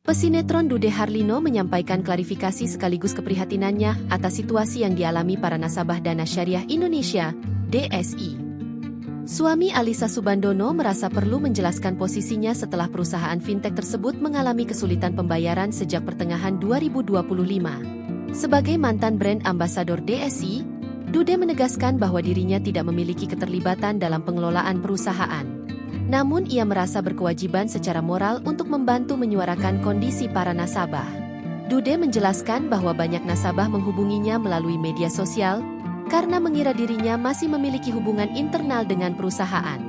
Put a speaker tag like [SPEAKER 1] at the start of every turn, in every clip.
[SPEAKER 1] Pesinetron Dude Harlino menyampaikan klarifikasi sekaligus keprihatinannya atas situasi yang dialami para nasabah Dana Syariah Indonesia, DSI. Suami Alisa Subandono merasa perlu menjelaskan posisinya setelah perusahaan fintech tersebut mengalami kesulitan pembayaran sejak pertengahan 2025. Sebagai mantan brand ambasador DSI, Dude menegaskan bahwa dirinya tidak memiliki keterlibatan dalam pengelolaan perusahaan. Namun ia merasa berkewajiban secara moral untuk membantu menyuarakan kondisi para nasabah. Dude menjelaskan bahwa banyak nasabah menghubunginya melalui media sosial karena mengira dirinya masih memiliki hubungan internal dengan perusahaan.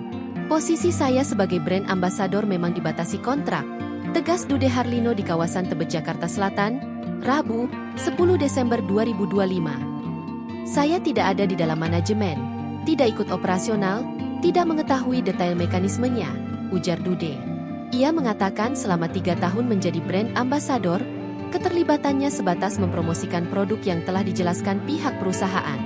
[SPEAKER 1] Posisi saya sebagai brand ambasador memang dibatasi kontrak, tegas Dude Harlino di kawasan Tebet, Jakarta Selatan, Rabu, 10 Desember 2025. Saya tidak ada di dalam manajemen, tidak ikut operasional, tidak mengetahui detail mekanismenya, ujar Dude. Ia mengatakan selama 3 tahun menjadi brand ambasador, keterlibatannya sebatas mempromosikan produk yang telah dijelaskan pihak perusahaan.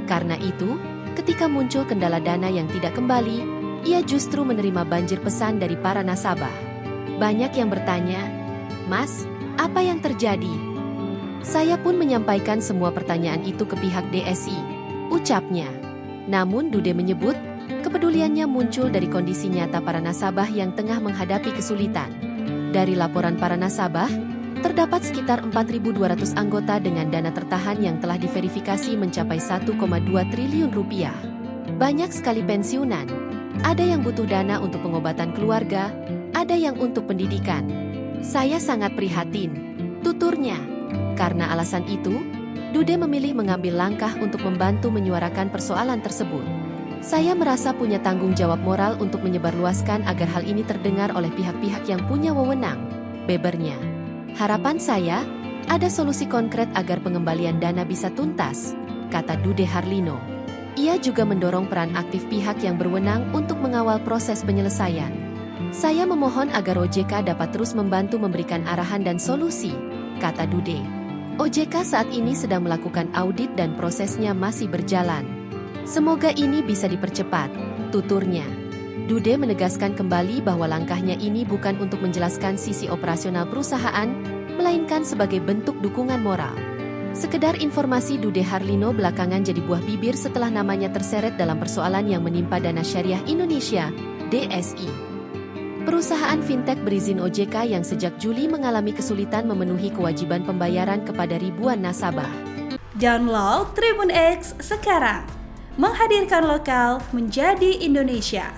[SPEAKER 1] Karena itu, ketika muncul kendala dana yang tidak kembali, ia justru menerima banjir pesan dari para nasabah. Banyak yang bertanya, "Mas, apa yang terjadi?" Saya pun menyampaikan semua pertanyaan itu ke pihak DSI, ucapnya. Namun Dude menyebut, kepeduliannya muncul dari kondisi nyata para nasabah yang tengah menghadapi kesulitan. Dari laporan para nasabah, terdapat sekitar 4.200 anggota dengan dana tertahan yang telah diverifikasi mencapai 1,2 triliun rupiah. Banyak sekali pensiunan. Ada yang butuh dana untuk pengobatan keluarga, ada yang untuk pendidikan. Saya sangat prihatin, tuturnya. Karena alasan itu, Dude memilih mengambil langkah untuk membantu menyuarakan persoalan tersebut. Saya merasa punya tanggung jawab moral untuk menyebarluaskan agar hal ini terdengar oleh pihak-pihak yang punya wewenang, bebernya. Harapan saya, ada solusi konkret agar pengembalian dana bisa tuntas, kata Dude Harlino. Ia juga mendorong peran aktif pihak yang berwenang untuk mengawal proses penyelesaian. Saya memohon agar OJK dapat terus membantu memberikan arahan dan solusi, kata Dude. OJK saat ini sedang melakukan audit dan prosesnya masih berjalan. Semoga ini bisa dipercepat, tuturnya. Dude menegaskan kembali bahwa langkahnya ini bukan untuk menjelaskan sisi operasional perusahaan, melainkan sebagai bentuk dukungan moral. Sekedar informasi, Dude Harlino belakangan jadi buah bibir setelah namanya terseret dalam persoalan yang menimpa Dana Syariah Indonesia, DSI. Perusahaan fintech berizin OJK yang sejak Juli mengalami kesulitan memenuhi kewajiban pembayaran kepada ribuan nasabah.
[SPEAKER 2] Download Tribun X sekarang, menghadirkan lokal menjadi Indonesia.